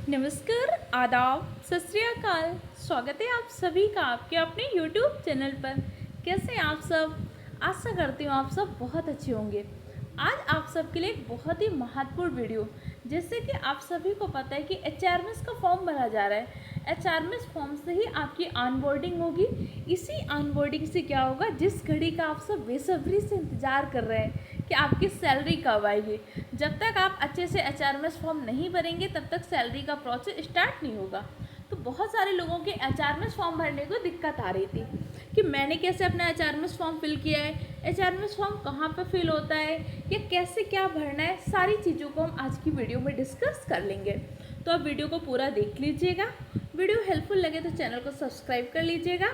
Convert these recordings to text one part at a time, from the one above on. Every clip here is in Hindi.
नमस्कार, आदाब, सत श्री अकाल। स्वागत है आप सभी का आपके अपने YouTube चैनल पर। कैसे हैं आप सब? आशा करती हूँ आप सब बहुत अच्छे होंगे। आज आप सबके लिए एक बहुत ही महत्वपूर्ण वीडियो, जैसे कि आप सभी को पता है कि एचआरएमएस का फॉर्म भरा जा रहा है। एचआरएमएस फॉर्म से ही आपकी ऑनबोर्डिंग होगी। इसी ऑनबोर्डिंग से क्या होगा, जिस घड़ी का आप सब बेसब्री से इंतज़ार कर रहे हैं कि आपकी सैलरी कब आएगी। जब तक आप अच्छे से एचआरएमएस फॉर्म नहीं भरेंगे तब तक सैलरी का प्रोसेस स्टार्ट नहीं होगा। तो बहुत सारे लोगों के एचआरएमएस फॉर्म भरने को दिक्कत आ रही थी कि मैंने कैसे अपना एचआरएमएस फॉर्म फिल किया है, एचआरएमएस फॉर्म कहाँ पे फिल होता है, या कैसे क्या भरना है। सारी चीज़ों को हम आज की वीडियो में डिस्कस कर लेंगे। तो आप वीडियो को पूरा देख लीजिएगा। वीडियो हेल्पफुल लगे तो चैनल को सब्सक्राइब कर लीजिएगा,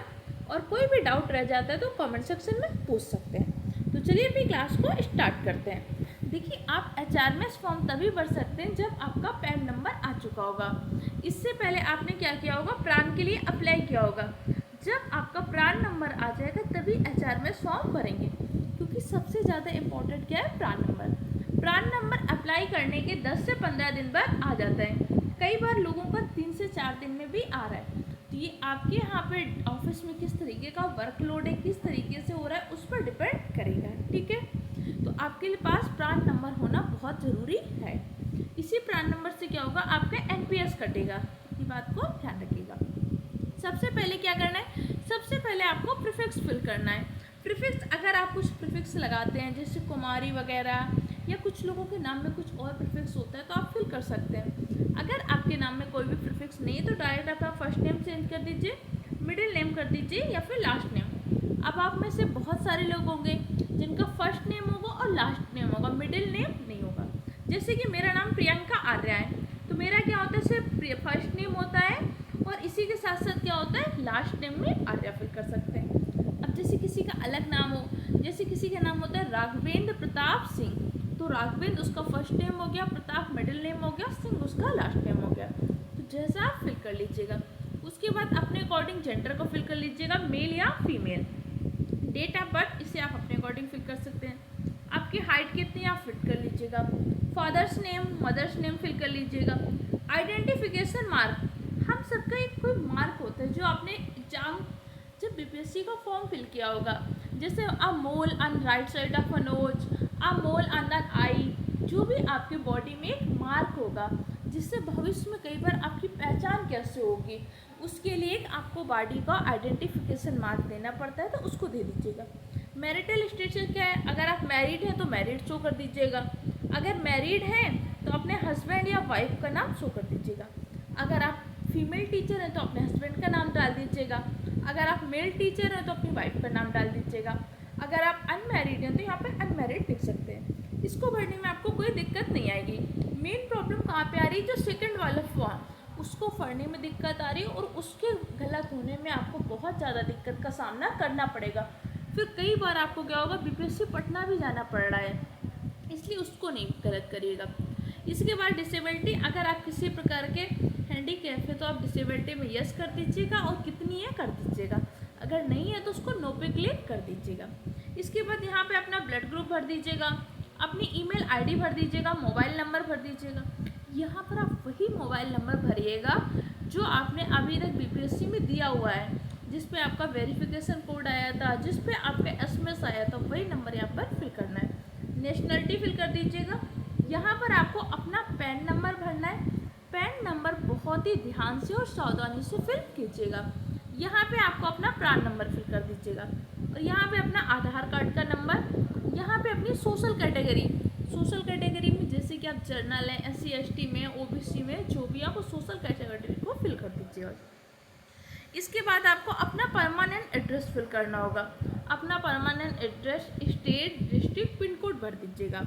और कोई भी डाउट रह जाता है तो कमेंट सेक्शन में पूछ सकते हैं। तो चलिए अपनी क्लास को स्टार्ट करते हैं। देखिए, आप एचआरएमएस फॉर्म तभी भर सकते हैं जब आपका पैन नंबर आ चुका होगा। इससे पहले आपने क्या किया होगा, प्रान के लिए अप्लाई किया होगा। जब आपका प्रान नंबर आ जाएगा तभी एचआरएमएस फॉर्म भरेंगे, क्योंकि सबसे ज़्यादा इम्पोर्टेंट क्या है, PRAN number. PRAN number apply करने के 10 से 15 दिन बाद आ जाता है। कई बार लोगों का 3 से 4 दिन में भी आ रहा है। तो ये आपके यहाँ पे ऑफिस में किस तरीके का वर्कलोड है, किस तरीके से हो रहा है, उस पर डिपेंड करेगा। ठीक है, तो आपके पास प्रान नंबर होना बहुत ज़रूरी है। इसी प्रान नंबर से क्या होगा, आपका एनपीएस कटेगा। इसी बात को ध्यान रखिएगा। सबसे पहले क्या करना है, सबसे पहले आपको प्रीफिक्स फिल करना है। प्रीफिक्स, अगर आप कुछ प्रीफिक्स लगाते हैं जैसे कुमारी वगैरह, या कुछ लोगों के नाम में कुछ और प्रीफिक्स होता है तो आप फिल कर सकते हैं। अगर आपके नाम में कोई भी प्रीफिक्स नहीं है तो डायरेक्ट अपना फर्स्ट नेम चेंज कर दीजिए, मिडिल नेम कर दीजिए, या फिर लास्ट नेम। अब आप में से बहुत सारे लोग होंगे जिनका फर्स्ट नेम होगा और लास्ट नेम होगा, मिडिल नेम नहीं होगा। जैसे कि मेरा नाम प्रियंका आर्या है, तो मेरा क्या होता है, सिर्फ फर्स्ट नेम होता है और इसी के साथ साथ क्या होता है, लास्ट नेम में आर्या फिल कर सकते हैं। अब जैसे किसी का अलग नाम हो, जैसे किसी का नाम होता है राघवेंद्र प्रताप सिंह, तो राघवेंद्र उसका फर्स्ट नेम हो गया, प्रताप मिडिल नेम हो गया, सिंह उसका लास्ट नेम हो गया। तो जैसा आप फिल कर लीजिएगा। उसके बाद अपने अकॉर्डिंग जेंडर को फिल कर लीजिएगा, मेल या फीमेल। डेट ऑफ बर्थ, इसे आप अपने अकॉर्डिंग फिल कर सकते हैं। आपकी हाइट कितनी आप फिल कर लीजिएगा। Father's name, mother's name fill कर लीजिएगा। आइडेंटिफिकेशन मार्क, हम सबका एक कोई मार्क होता है जो आपने एग्जाम जब बीपीएससी का फॉर्म फिल किया होगा, जैसे a mole on right side of a nose, a mole on an eye, जो भी आपके बॉडी में एक मार्क होगा जिससे भविष्य में कई बार आपकी पहचान कैसे होगी, उसके लिए एक आपको बॉडी का आइडेंटिफिकेशन मार्क देना पड़ता है, तो उसको दे दीजिएगा। मैरिटल स्टेटस क्या है, अगर आप मैरिड हैं तो मैरिड शो कर दीजिएगा। अगर मैरिड हैं तो अपने हस्बैंड या वाइफ का नाम शो कर दीजिएगा। अगर आप फीमेल टीचर हैं तो अपने हस्बैंड का नाम डाल दीजिएगा। अगर आप मेल टीचर हैं तो अपनी वाइफ का नाम डाल दीजिएगा। अगर आप अनमैरिड हैं तो यहाँ पे अनमैरिड लिख सकते हैं। इसको भरने में आपको कोई दिक्कत नहीं आएगी। मेन प्रॉब्लम कहाँ पे आ रही है, जो सेकंड वाला फॉर्म, उसको पढ़ने में दिक्कत आ रही है, और उसके गलत होने में आपको बहुत ज़्यादा दिक्कत का सामना करना पड़ेगा। फिर कई बार आपको क्या होगा, बीपीएससी पटना भी जाना पड़ रहा है, इसलिए उसको नहीं गलत करिएगा। इसके बाद डिसेबिलिटी, अगर आप किसी प्रकार के हैंडीकैप है तो आप डिसेबिलिटी में यस कर दीजिएगा, और कितनी है कर दीजिएगा। अगर नहीं है तो उसको नो पे क्लिक कर दीजिएगा। इसके बाद यहाँ पे अपना ब्लड ग्रुप भर दीजिएगा, अपनी ईमेल आईडी भर दीजिएगा, मोबाइल नंबर भर दीजिएगा। यहाँ पर आप वही मोबाइल नंबर भरिएगा जो आपने अभी तक बीपीएससी में दिया हुआ है, जिस पे आपका वेरिफिकेशन कोड आया था, जिस पे आपका एसएमएस आया था, वही नंबर यहाँ पर फिल करना है। नेशनलिटी फिल कर दीजिएगा। यहाँ पर आपको अपना पैन नंबर भरना है। पैन नंबर बहुत ही ध्यान से और सावधानी से फिल कीजिएगा। यहाँ पे आपको अपना प्रान नंबर फिल कर दीजिएगा, और यहाँ पे अपना आधार कार्ड का नंबर। यहाँ पे अपनी सोशल कैटेगरी, सोशल कैटेगरी में जैसे कि आप जर्नल हैं, एससी एसटी में, ओबीसी में, जो भी आप सोशल कैटेगरी को फिल कर दीजिएगा। इसके बाद आपको अपना परमानेंट एड्रेस फिल करना होगा। अपना permanent address, state, district, pin code भर दीजिएगा।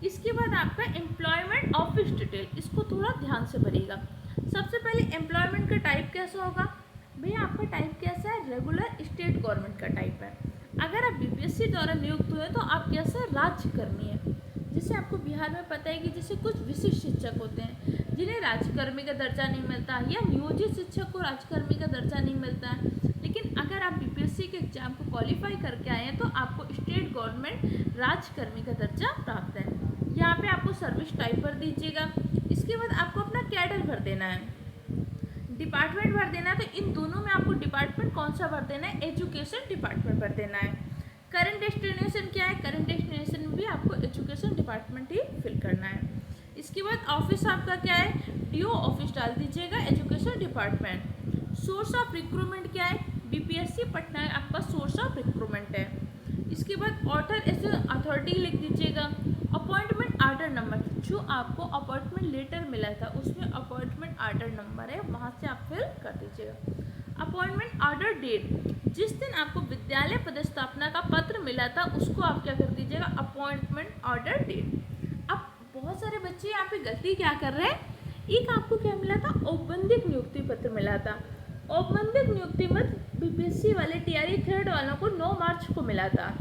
इसके बाद आपका एम्प्लॉयमेंट ऑफिस डिटेल, इसको थोड़ा ध्यान से भरिएगा। सबसे पहले एम्प्लॉयमेंट का टाइप कैसा होगा, भैया आपका टाइप कैसा है, रेगुलर स्टेट गवर्नमेंट का टाइप है। अगर आप बीपीएससी द्वारा नियुक्त हुए तो आप कैसे राज्यकर्मी है। जैसे आपको बिहार में पता है कि जैसे कुछ विशिष्ट शिक्षक होते हैं जिन्हें राज्यकर्मी का दर्जा नहीं मिलता, या नियोजित शिक्षक को राज्यकर्मी का दर्जा नहीं मिलता है। लेकिन अगर आप बीपीएससी के एग्जाम को क्वालिफाई करके आए हैं तो आपको स्टेट गवर्नमेंट राज्यकर्मी का दर्जा प्राप्त है। यहाँ पे आपको सर्विस टाइप भर दीजिएगा। इसके बाद आपको अपना कैडर भर देना है। डिपार्टमेंट भर देना है, तो इन दोनों में आपको डिपार्टमेंट कौन सा भर देना है, एजुकेशन डिपार्टमेंट भर देना है। करंट डेस्टिनेशन क्या है, करंट डेस्टिनेशन में भी आपको एजुकेशन डिपार्टमेंट ही फिल करना है। इसके बाद ऑफिस आपका क्या है, डीओ ऑफिस डाल दीजिएगा, education department. Source of recruitment क्या है, बीपीएससी पटना आपका सोर्स ऑफ रिक्रूटमेंट है। इसके बाद ऑर्डर एज अथॉरिटी लिख दीजिएगा। अपॉइंटमेंट आर्डर नंबर, जो आपको अपॉइंटमेंट लेटर मिला था उसमें अपॉइंटमेंट आर्डर नंबर है, वहाँ से आप फिल कर दीजिएगा। अपॉइंटमेंट ऑर्डर डेट, जिस दिन आपको विद्यालय पदस्थापना का पत्र मिला था उसको आप क्या कर दीजिएगा, अपॉइंटमेंट ऑर्डर डेट। अब बहुत सारे बच्चे यहाँ पे गलती क्या कर रहे हैं, एक आपको क्या मिला था, औपबंधिक नियुक्ति पत्र मिला था। औपबंधिक नियुक्ति पत्र बीपीएससी वाले टीआरई थर्ड वालों को 9 मार्च को मिला था,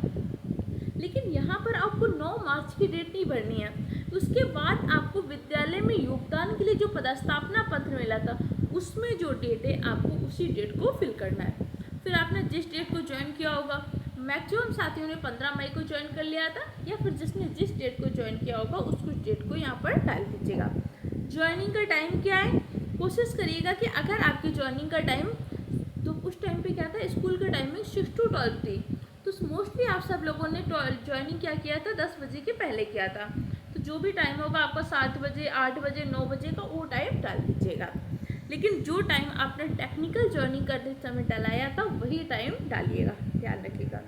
लेकिन यहाँ पर आपको 9 मार्च की डेट नहीं भरनी है। उसके बाद आपको विद्यालय में योगदान के लिए जो पदस्थापना पत्र मिला था उसमें जो डेट है आपको उसी डेट को फिल करना है। फिर आपने जिस डेट को ज्वाइन किया होगा, मैक्सिमम साथियों ने 15 मई को ज्वाइन कर लिया था, या फिर जिसने जिस डेट को ज्वाइन किया होगा उस डेट को यहाँ पर डाल दीजिएगा। ज्वाइनिंग का टाइम क्या है, कोशिश करिएगा कि अगर आपकी ज्वाइनिंग का टाइम, तो उस टाइम पे क्या था, स्कूल का टाइमिंग 6 to 12 थी, तो मोस्टली आप सब लोगों ने ज्वाइनिंग क्या किया था, 10 बजे के पहले किया था। तो जो भी टाइम होगा आपका 7 बजे, 8 बजे, 9 बजे का, वो टाइम डाल दीजिएगा। लेकिन जो टाइम आपने टेक्निकल ज्वाइनिंग करते समय डलाया था वही टाइम डालिएगा, ध्यान रखिएगा।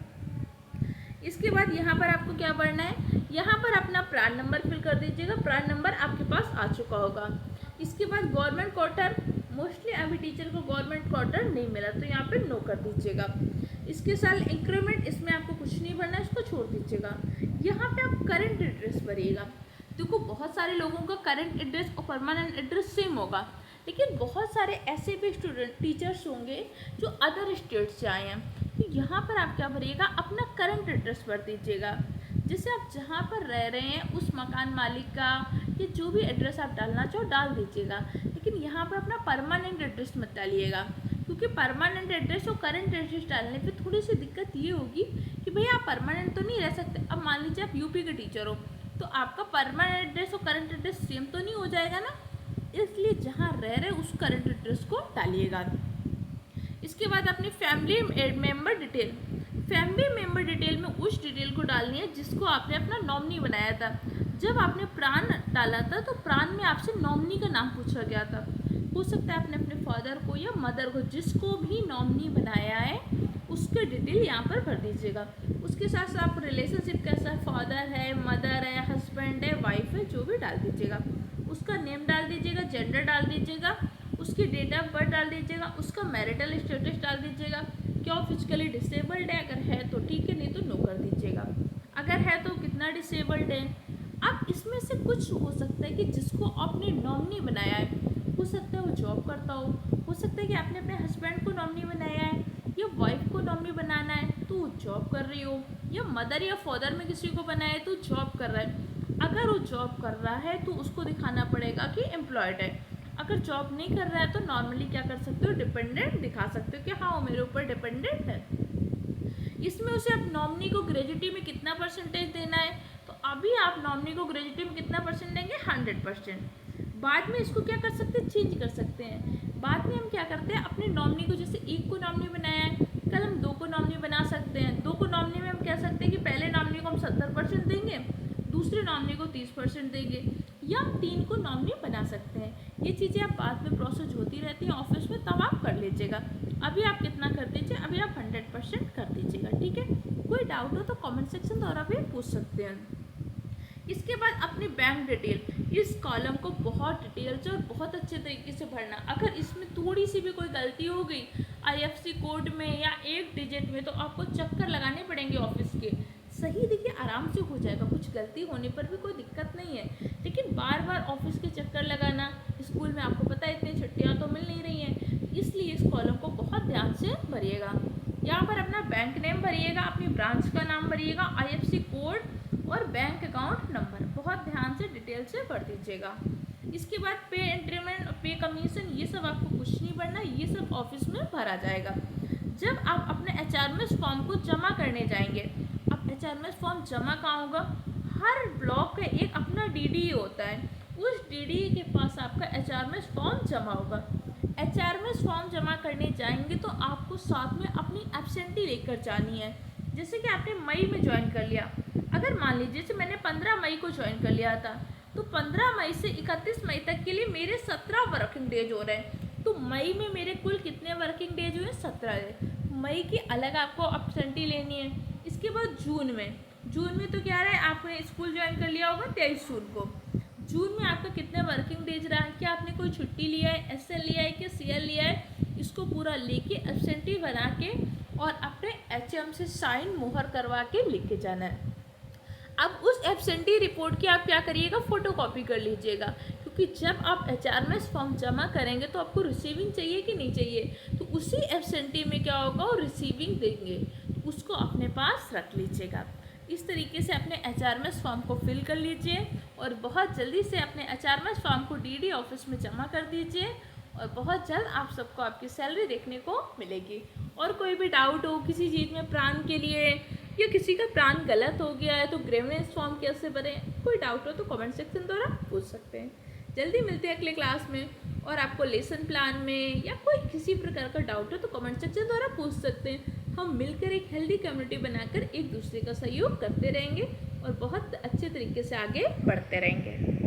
इसके बाद यहाँ पर आपको क्या भरना है, यहाँ पर अपना प्रान नंबर फिल कर दीजिएगा। प्रान नंबर आपके पास आ चुका होगा। इसके बाद गवर्नमेंट क्वार्टर, मोस्टली अभी टीचर को गवर्नमेंट क्वार्टर नहीं मिला तो यहाँ पे नो कर दीजिएगा। इसके साथ इंक्रीमेंट, इसमें आपको कुछ नहीं भरना है, इसको छोड़ दीजिएगा। यहाँ पे आप करंट एड्रेस भरिएगा। देखो बहुत सारे लोगों का करंट एड्रेस और परमानेंट एड्रेस सेम होगा, लेकिन बहुत सारे ऐसे भी स्टूडेंट टीचर्स होंगे जो अदर स्टेट से आए हैं, तो यहाँ पर आप क्या भरिएगा, अपना करंट एड्रेस भर दीजिएगा। जैसे आप जहाँ पर रह रहे हैं उस मकान मालिक का या जो भी एड्रेस आप डालना चाहो डाल दीजिएगा, लेकिन यहाँ पर अपना परमानेंट एड्रेस मत डालिएगा, क्योंकि परमानेंट एड्रेस और करंट एड्रेस डालने पे थोड़ी सी दिक्कत ये होगी कि भैया आप परमानेंट तो नहीं रह सकते। अब मान लीजिए आप यूपी के टीचर हो, तो आपका परमानेंट एड्रेस और करंट एड्रेस सेम तो नहीं हो जाएगा ना, इसलिए जहाँ रह रहे उस करंट एड्रेस को डालिएगा। इसके बाद अपनी family member detail, family member detail में उस डिटेल को डालनी है जिसको आपने अपना नॉमिनी बनाया था। जब आपने प्राण डाला था तो प्राण में आपसे नॉमिनी का नाम पूछा गया था। हो सकता है आपने अपने फादर को या मदर को, जिसको भी नॉमिनी बनाया है उसके डिटेल यहाँ पर भर दीजिएगा। उसके साथ साथ आप रिलेशनशिप कैसा है, फादर है, मदर है, हस्बैंड है, वाइफ है, जो भी डाल दीजिएगा। उसका नेम डाल दीजिएगा, जेंडर डाल दीजिएगा, उसकी डेट ऑफ बर्थ डाल दीजिएगा, उसका मैरिटल स्टेटस डाल दीजिएगा, क्या वो फिजिकली डिसेबल्ड है, अगर है तो ठीक है, नहीं तो नो कर दीजिएगा। अगर है तो कितना डिसेबल्ड है। अब इसमें से कुछ हो सकता है कि जिसको आपने नॉमिनी बनाया है, हो सकता है वो जॉब करता हो सकता है कि आपने अपने हस्बैंड को नॉमिनी बनाया है या वाइफ को नॉमिनी बनाना है तो वो जॉब कर रही हो, या मदर या फादर में किसी को बनाया है तो जॉब कर रहा है। अगर वो जॉब कर रहा है तो उसको दिखाना पड़ेगा कि एम्प्लॉयड है। अगर जॉब नहीं कर रहा है तो नॉर्मली क्या कर सकते हो, डिपेंडेंट दिखा सकते हो कि हाँ वो मेरे ऊपर डिपेंडेंट है। इसमें उसे आप नॉमिनी को ग्रेजुटी में कितना परसेंटेज देना है, तो अभी आप नॉमिनी को ग्रेजुटी में कितना परसेंट देंगे, 100%। बाद में इसको क्या कर सकते हैं, चेंज कर सकते हैं। बाद में हम क्या करते हैं, अपने नॉमिनी को, जैसे एक को नॉमिनी बनाया है, कल हम 2 को नॉमिनी बना सकते हैं। 2 को नॉमिनी में हम कह सकते हैं कि पहले नॉमिनी को हम 70% देंगे, दूसरे नॉमिनी को 30% देंगे, या हम 3 को नॉमिनी बना सकते हैं। ये चीज़ें आप बाद में प्रोसेस होती रहती हैं ऑफिस में, तब आप कर लीजिएगा। अभी आप कितना कर दीजिए, अभी आप 100% कर दीजिएगा, ठीक है। कोई डाउट हो तो कमेंट सेक्शन द्वारा भी पूछ सकते हैं। इसके बाद अपनी बैंक डिटेल, इस कॉलम को बहुत डिटेल से और बहुत अच्छे तरीके से भरना। अगर इसमें थोड़ी सी भी कोई गलती हो गई IFSC कोड में या एक डिजिट में, तो आपको चक्कर लगाने पड़ेंगे ऑफिस के। सही देखिए आराम से हो जाएगा, कुछ गलती होने पर भी कोई दिक्कत नहीं है, लेकिन बार बार ऑफिस के चक्कर लगाना, स्कूल में आपको पता है इतनी छुट्टियाँ तो मिल नहीं रही हैं, इसलिए इस कॉलम को बहुत ध्यान से भरिएगा। यहाँ पर अपना बैंक नेम भरिएगा, अपनी ब्रांच का नाम भरिएगा, IFSC कोड और बैंक अकाउंट नंबर बहुत ध्यान से डिटेल से भर दीजिएगा। इसके बाद पे इंक्रीमेंट, पे कमीशन, ये सब आपको कुछ नहीं भरना, ये सब ऑफिस में भरा जाएगा। जब आप अपने HRMS फॉर्म को जमा करने जाएंगे, अब HRMS फॉर्म जमा कहाँ होगा, हर ब्लॉक का एक अपना DDE होता है, उस डीडी के पास आपका एचआरएमएस फॉर्म जमा होगा। एचआरएमएस फॉर्म जमा करने जाएंगे तो आपको साथ में अपनी एब्सेंटी लेकर जानी है। जैसे कि आपने मई में ज्वाइन कर लिया, अगर मान लीजिए जैसे मैंने 15 मई को ज्वाइन कर लिया था, तो 15 मई से 31 मई तक के लिए मेरे 17 वर्किंग डेज हो रहे हैं। तो मई में मेरे कुल कितने वर्किंग डेज हुए? 17 डेज। मई की अलग आपको एब्सेंटी लेनी है। इसके बाद जून में तो क्या रहा है, आपने स्कूल ज्वाइन कर लिया होगा 23 जून को। जून में आपका कितने वर्किंग डेज रहा है, क्या आपने कोई छुट्टी लिया है, एसएल लिया है कि सीएल लिया है, इसको पूरा लेके एब्सेंटी बना के और अपने एचएम से साइन मोहर करवा के लिख के जाना है। अब उस एब्सेंटी रिपोर्ट की आप क्या करिएगा, फोटोकॉपी कर लीजिएगा, क्योंकि जब आप एचआरएमएस फॉर्म जमा करेंगे तो आपको रिसीविंग चाहिए कि नहीं चाहिए, तो उसी एब्सेंटी में क्या होगा, वो रिसीविंग देंगे, उसको अपने पास रख लीजिएगा। इस तरीके से अपने एचआरएमएस फॉर्म को फिल कर लीजिए और बहुत जल्दी से अपने एचआरएमएस फॉर्म को डीडी ऑफिस में जमा कर दीजिए और बहुत जल्द आप सबको आपकी सैलरी देखने को मिलेगी। और कोई भी डाउट हो किसी चीज़ में प्राण के लिए, या किसी का प्राण गलत हो गया है तो ग्रेविनेंस फॉर्म कैसे भरें, कोई डाउट हो तो कमेंट सेक्शन द्वारा पूछ सकते हैं। जल्दी मिलते हैं अगले क्लास में। और आपको लेसन प्लान में या कोई किसी प्रकार का डाउट हो तो कमेंट सेक्शन द्वारा पूछ सकते हैं। हम मिलकर एक हेल्दी कम्युनिटी बनाकर एक दूसरे का सहयोग करते रहेंगे और बहुत अच्छे तरीके से आगे बढ़ते रहेंगे।